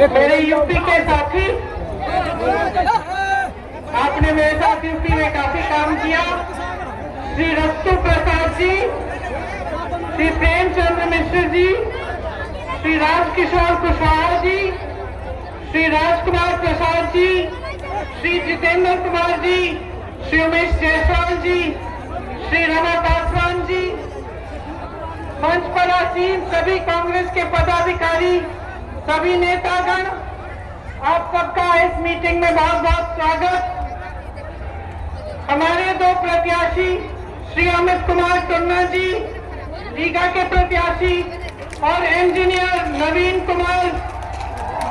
मेरे यूपी के साथी, आपने मेरे साथ यूपी में काफी काम किया। श्री रस्तु प्रसाद जी, श्री प्रेमचंद्र मिश्र जी, श्री राजकिशोर कुशवाहा जी, श्री राजकुमार प्रसाद जी, श्री जितेंद्र कुमार जी, श्री उमेश जायसवाल जी, श्री रमा पासवान जी, मंच पर आसीन सभी कांग्रेस के पदाधिकारी, सभी नेतागण, आप सबका इस मीटिंग में बहुत बहुत स्वागत। हमारे दो प्रत्याशी श्री अमित कुमार टुन्ना जी रीगा के प्रत्याशी और इंजीनियर नवीन कुमार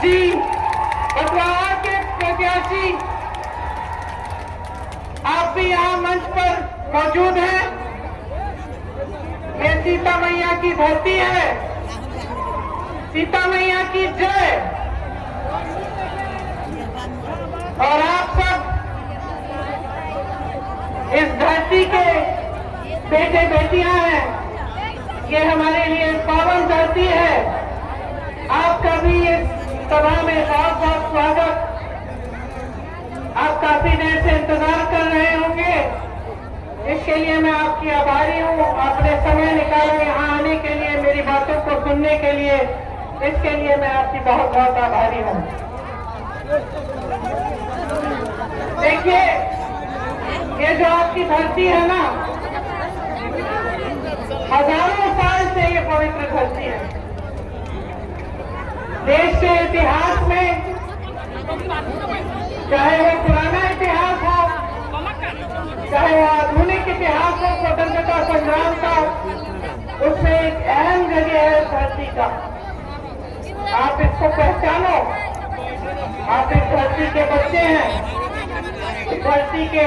जी बटवाहा के प्रत्याशी, आप भी यहाँ मंच पर मौजूद हैं। ये सीता मैया की धरती है, सीता मैया की जय। और आप सब इस धरती के बेटे बेटियां हैं, ये हमारे लिए पावन धरती है। आपका भी इस सभा में बहुत बहुत स्वागत। आप काफी देर से इंतजार कर रहे होंगे, इसके लिए मैं आपकी आभारी हूँ। आपने समय निकाला यहाँ आने के लिए, मेरी बातों को सुनने के लिए, इसके लिए मैं आपकी बहुत बहुत आभारी हूँ। देखिए, ये जो आपकी धरती है ना, हजारों साल से ये पवित्र धरती है। देश के इतिहास में, चाहे वो पुराना इतिहास हो, चाहे वो आधुनिक इतिहास हो, स्वतंत्रता संग्राम का, उसमें एक अहम जगह है धरती का। आप इसको पहचानो। आप इस धरती के बच्चे हैं, इस धरती के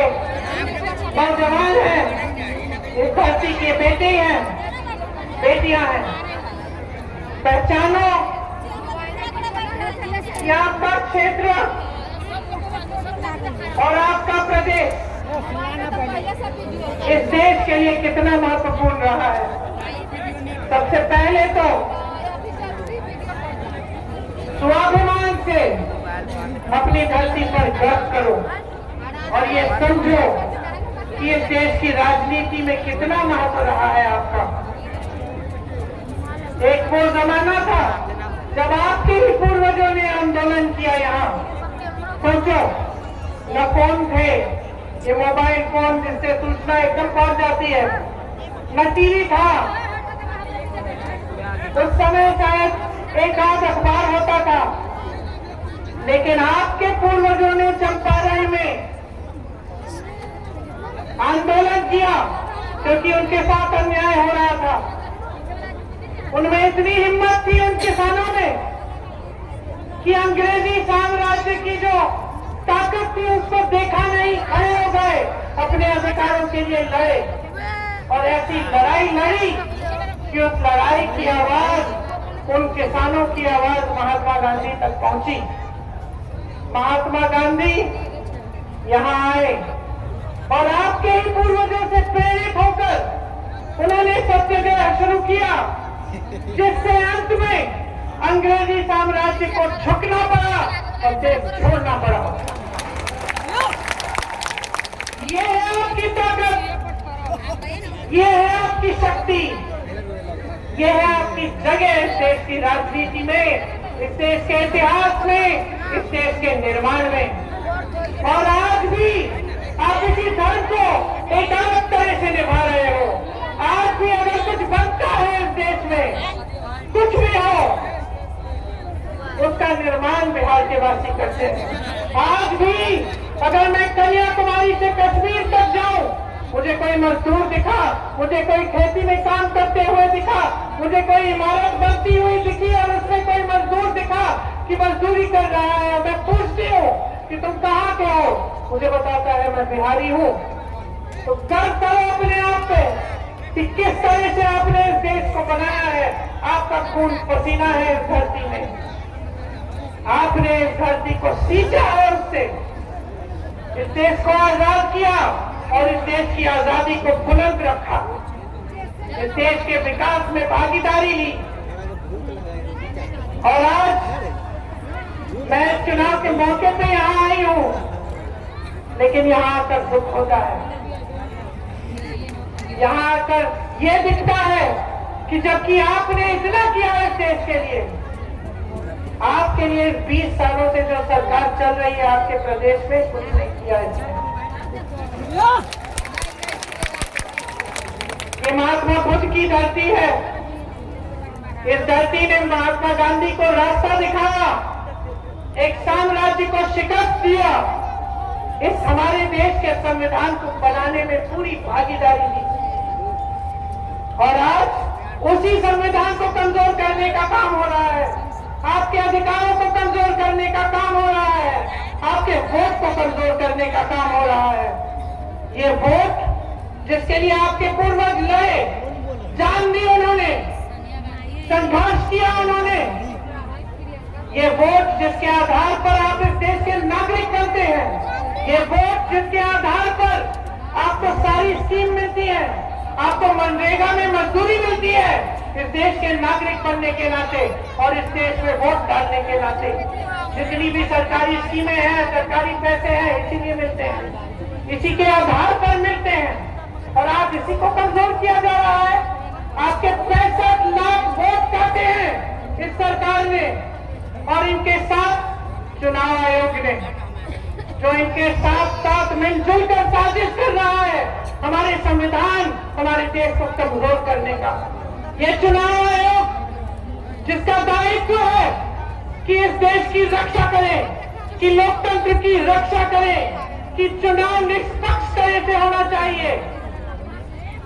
नौजवान हैं, इस धरती के बेटे हैं, बेटियां हैं। पहचानो कि आपका क्षेत्र और आपका प्रदेश इस देश के लिए कितना महत्वपूर्ण रहा है। सबसे पहले तो स्वाभिमान से अपनी धरती पर गर्व करो और ये समझो कि इस देश की राजनीति में कितना महत्व रहा है आपका। एक वो जमाना था जब आपके ही पूर्वजों ने आंदोलन किया। यहाँ सोचो, न फोन थे, ये मोबाइल फोन जिससे सूचना एकदम पहुंच जाती है, न टीवी था। उस समय शायद एक आध अखबार होता था, लेकिन आपके पूर्वजों ने चंपारण में आंदोलन किया क्योंकि उनके साथ अन्याय हो रहा था। उनमें इतनी हिम्मत थी उन किसानों में कि अंग्रेजी साम्राज्य की जो ताकत थी उसको देखा नहीं, खड़े हो गए, अपने अधिकारों के लिए लड़े और ऐसी लड़ाई लड़ी कि उस लड़ाई की आवाज, उन किसानों की आवाज महात्मा गांधी तक पहुंची। महात्मा गांधी यहाँ आए और आपके ही पूर्वजों से प्रेरित होकर उन्होंने सत्याग्रह शुरू किया, जिससे अंत में अंग्रेजी साम्राज्य को झुकना पड़ा और देश छोड़ना पड़ा। ये है आपकी ताकत, ये है आपकी शक्ति, ये है आपकी जगह इस देश की राजनीति में, इस देश के इतिहास में, इस देश के निर्माण में। और आज भी आप इसी धर्म को एक अलग तरह से निभा रहे हो। आज भी अगर कुछ बनता है इस देश में, कुछ भी हो, उसका निर्माण बिहार के वासी करते हैं। आज भी अगर मैं कन्याकुमारी से कश्मीर तक जाऊं, मुझे कोई मजदूर दिखा, मुझे कोई खेती में काम करते हुए दिखा, मुझे कोई इमारत बनती हुई दिखी और उसमें कोई मजदूर दिखा कि मजदूरी कर रहा है, मैं पूछती हूँ कि तुम कहाँ के हो, मुझे बताता है मैं बिहारी हूँ। तो गर्व करो अपने आप पे कि किस तरह से आपने इस देश को बनाया है। आपका खून पसीना है इस धरती में, आपने इस धरती को सींचा है, उससे इस देश को आजाद किया और इस देश की आजादी को बुलंद रखा, इस देश के विकास में भागीदारी ली। और आज मैं चुनाव के मौके पे यहाँ आई हूँ, लेकिन यहाँ आकर दुख होता है। यहाँ आकर ये दिखता है कि जबकि आपने इतना किया है देश के लिए, आपके लिए 20 सालों से जो सरकार चल रही है आपके प्रदेश में, कुछ नहीं किया इसने। ये महात्मा बुद्ध की धरती है। इस धरती ने महात्मा गांधी को रास्ता दिखाया, एक साम्राज्य को शिकस्त दिया, इस हमारे देश के संविधान को बनाने में पूरी भागीदारी दी, और आज उसी संविधान को कमजोर करने का काम हो रहा है, आपके अधिकारों को कमजोर करने का काम हो रहा है, आपके वोट को कमजोर करने का काम हो रहा है। ये वोट जिसके लिए आपके पूर्वज लड़े, जान दी उन्होंने, संघर्ष किया उन्होंने, ये वोट जिसके आधार पर आप इस देश के नागरिक बनते हैं, ये वोट जिसके आधार पर आपको सारी स्कीम मिलती है, आपको मनरेगा में मजदूरी मिलती है, इस देश के नागरिक बनने के नाते और इस देश में वोट डालने के नाते, जितनी भी सरकारी स्कीमें हैं, सरकारी पैसे हैं, इसीलिए मिलते हैं, इसी के आधार पर मिलते हैं, और आज इसी को कमजोर किया जा रहा है। आपके 65 लाख वोट काटे हैं इस सरकार ने, और इनके साथ चुनाव आयोग ने, जो इनके साथ साथ मिलजुल कर साजिश कर रहा है हमारे संविधान, हमारे देश को कमजोर करने का। ये चुनाव आयोग जिसका दायित्व है कि इस देश की रक्षा करे, कि लोकतंत्र की रक्षा करे, कि चुनाव निष्पक्ष तरह से होना चाहिए,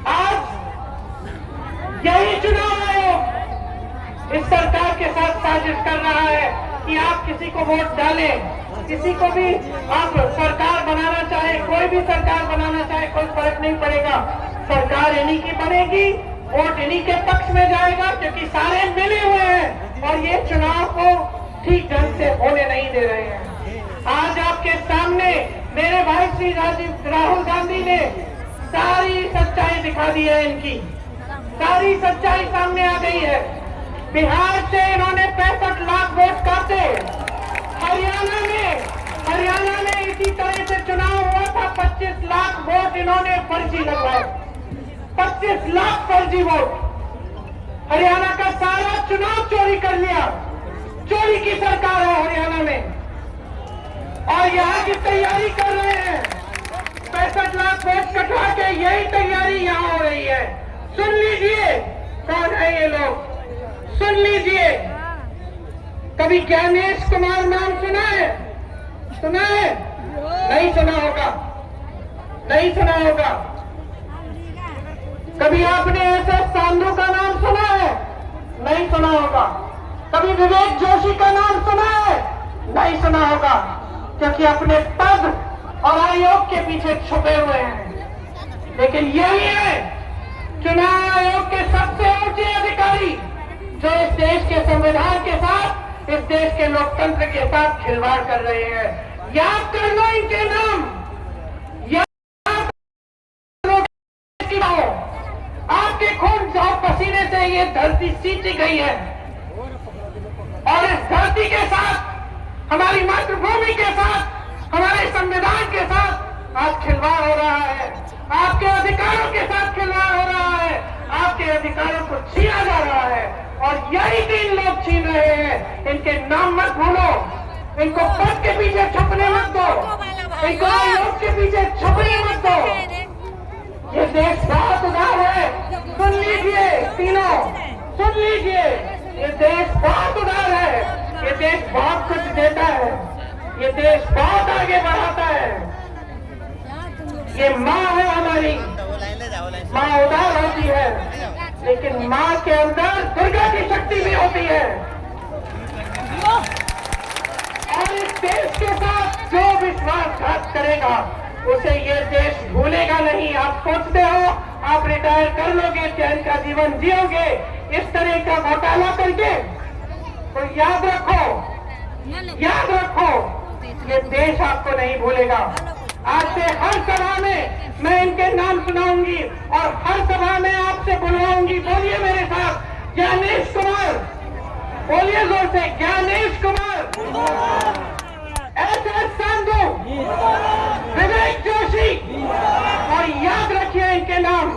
आज यही चुनाव आयोग इस सरकार के साथ साजिश कर रहा है कि आप किसी को वोट डालें, किसी को भी आप सरकार बनाना चाहे, कोई भी सरकार बनाना चाहे, कोई फर्क नहीं पड़ेगा, सरकार इन्हीं की बनेगी, वोट इन्हीं के पक्ष में जाएगा, क्योंकि सारे मिले हुए हैं और ये चुनाव को ठीक ढंग से होने नहीं दे रहे हैं। आज आपके सामने मेरे भाई श्री राहुल गांधी ने सारी सच्चाई दिखा दी है, इनकी सारी सच्चाई सामने आ गई है। बिहार से इन्होंने 65 लाख वोट काटे, हरियाणा में इसी तरह से चुनाव हुआ था, 25 लाख वोट इन्होंने फर्जी लगवाए, 25 लाख फर्जी वोट, हरियाणा का सारा चुनाव चोरी कर लिया, चोरी की सरकार है हरियाणा में, और यहाँ की तैयारी कर रहे हैं, 65 लाख वोट कटवा के यही तैयारी यहाँ हो रही है। सुन लीजिए कौन है ये लोग, सुन लीजिए। कभी ज्ञानेश कुमार नाम सुना है? सुना है? नहीं सुना होगा, नहीं सुना होगा। कभी आपने ऐसे सांधु का नाम सुना है? नहीं सुना होगा। कभी विवेक जोशी का नाम सुना है? नहीं सुना होगा, क्योंकि अपने पद और आयोग के पीछे छुपे हुए हैं। लेकिन यही है चुनाव आयोग के सबसे ऊंचे अधिकारी, जो इस देश के संविधान के साथ, इस देश के लोकतंत्र के साथ खिलवाड़ कर रहे हैं। याद कर लो इनके नाम, याद कर लो, आपके खून और पसीने से ये धरती सींची गई है, और इस धरती के साथ, हमारी मातृभूमि के साथ, हमारे संविधान के साथ आज खिलवाड़ हो रहा है, आपके अधिकारों के साथ खिलवाड़ हो रहा है, आपके अधिकारों को छीना जा रहा है, और यही 3 लोग छीन रहे हैं। इनके नाम मत भूलो, इनको पद के पीछे छुपने मत दो, इनको आयोग के पीछे छुपने मत दो। ये देश बहुत उदार है, सुन लीजिए तीनों, सुन लीजिए, ये देश बहुत उदार है, ये देश बहुत कुछ देता है, ये देश बहुत आगे बढ़ाता है। ये माँ है हमारी, माँ उदार होती है, लेकिन माँ के अंदर दुर्गा की शक्ति भी होती है, और इस देश के साथ जो विश्वासघात करेगा उसे ये देश भूलेगा नहीं। आप सोचते हो आप रिटायर कर लोगे, चैन का जीवन जियोगे इस तरह का घोटाला करके, तो याद रखो, याद रखो, ये देश आपको नहीं भूलेगा। आज से हर सभा में मैं इनके नाम सुनाऊंगी और हर सभा में आपसे बुलवाऊंगी। बोलिए मेरे साथ, ज्ञानेश कुमार, बोलिए जोर से, ज्ञानेश कुमार, SS संधू, विवेक जोशी, और याद रखिए इनके नाम,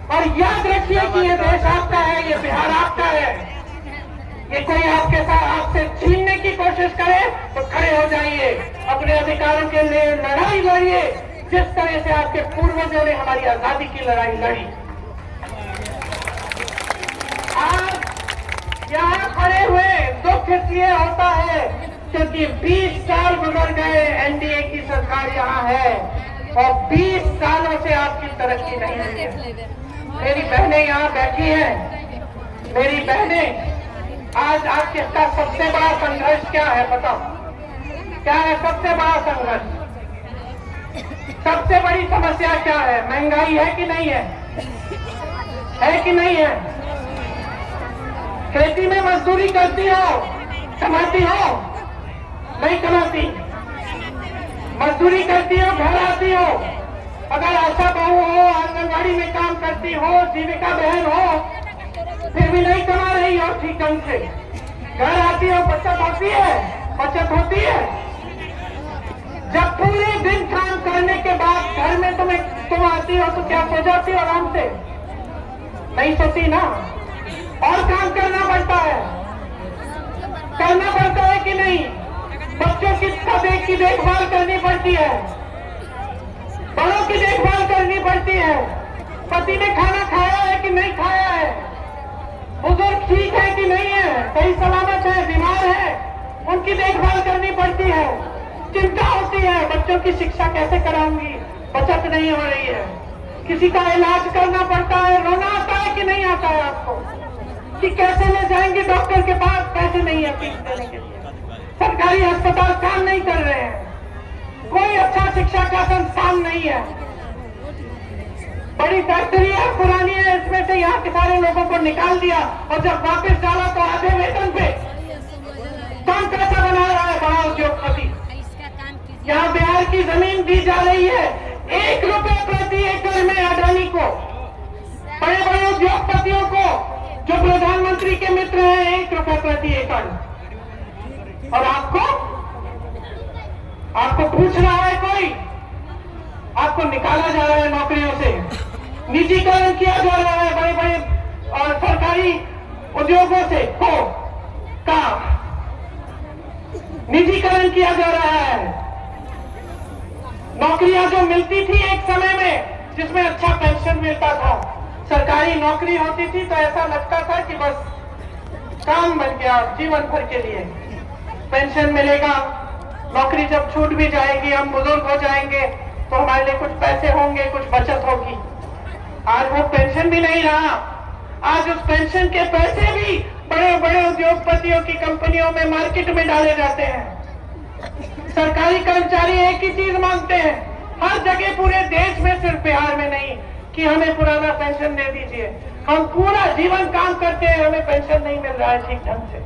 और याद रखिए कि ये देश आपका है, ये बिहार आपका है। ये कोई आपके साथ आपसे छीनने की कोशिश करे तो खड़े हो जाइए, अपने अधिकारों के लिए लड़ाई लड़िए, जिस तरह से आपके पूर्वजों ने हमारी आजादी की लड़ाई लड़ी। आज यहाँ खड़े हुए दुख इसलिए होता है क्योंकि 20 साल गुजर गए, एनडीए की सरकार यहाँ है और 20 सालों से आपकी तरक्की नहीं हुई है। मेरी बहनें यहाँ बैठी हैं, मेरी बहनें, आज आपके का सबसे बड़ा संघर्ष क्या है बताओ? क्या है सबसे बड़ा संघर्ष? सबसे बड़ी समस्या क्या है? महंगाई है कि नहीं है? है कि नहीं है? खेती में मजदूरी करती हो, कमाती हो? नहीं कमाती। मजदूरी करती हो, घर आती हो, अगर आशा बहू हो, आंगनबाड़ी में काम करती हो, जीविका बहन हो, फिर भी नहीं कमा रही हो ठीक ढंग से, घर आती हो, बचत होती है, बचत होती है। जब पूरे दिन काम करने के बाद घर में तुम आती हो तो क्या सो जाती हो आराम से? नहीं सोती ना, और काम करना पड़ता है, करना पड़ता है कि नहीं? बच्चों की देखभाल करनी पड़ती है, बड़ों की देखभाल करनी पड़ती है, पति ने खाना खाया है कि नहीं खाया है, बुजुर्ग ठीक है कि नहीं है, सही सलामत है, बीमार है, उनकी देखभाल करनी पड़ती है, चिंता होती है, बच्चों की शिक्षा कैसे कराऊंगी, बचत नहीं हो रही है, किसी का इलाज करना पड़ता है, रोना आता है कि नहीं आता है आपको, कि कैसे ले जाएंगे डॉक्टर के पास, पैसे नहीं है फीस देने के लिए, सरकारी अस्पताल काम नहीं कर रहे हैं, कोई अच्छा शिक्षा का संस्थान नहीं है, बड़ी फैक्ट्री है, पुरानी है, इसमें से यहाँ के सारे लोगों को निकाल दिया और जब वापस डाला तो आधे वेतन पे। कौन पैसा बना रहा है? बड़ा उद्योगपति। यहाँ बिहार की जमीन दी जा रही है 1 रुपए प्रति एकड़ में अडानी को, बड़े बड़े उद्योगपतियों को जो प्रधानमंत्री के मित्र हैं, 1 रुपए प्रति एकड़। और आपको पूछ रहा है कोई? आपको निकाला जा रहा है नौकरियों से, निजीकरण किया जा रहा है बड़े बड़े और सरकारी उद्योगों से का निजीकरण किया जा रहा है। नौकरियां जो मिलती थी एक समय में, जिसमें अच्छा पेंशन मिलता था, सरकारी नौकरी होती थी तो ऐसा लगता था कि बस काम बन गया जीवन भर के लिए, पेंशन मिलेगा, नौकरी जब छूट भी जाएगी, हम बुजुर्ग हो जाएंगे तो हमारे लिए कुछ पैसे होंगे, कुछ बचत होगी। आज वो पेंशन भी नहीं रहा, आज उस पेंशन के पैसे भी बड़े बड़े उद्योगपतियों की कंपनियों में मार्केट में डाले जाते हैं। सरकारी कर्मचारी एक ही चीज मांगते हैं हर जगह पूरे देश में, सिर्फ बिहार में नहीं, कि हमें पुराना पेंशन दे दीजिए, हम पूरा जीवन काम करते हैं, हमें पेंशन नहीं मिल रहा है ठीक ढंग से।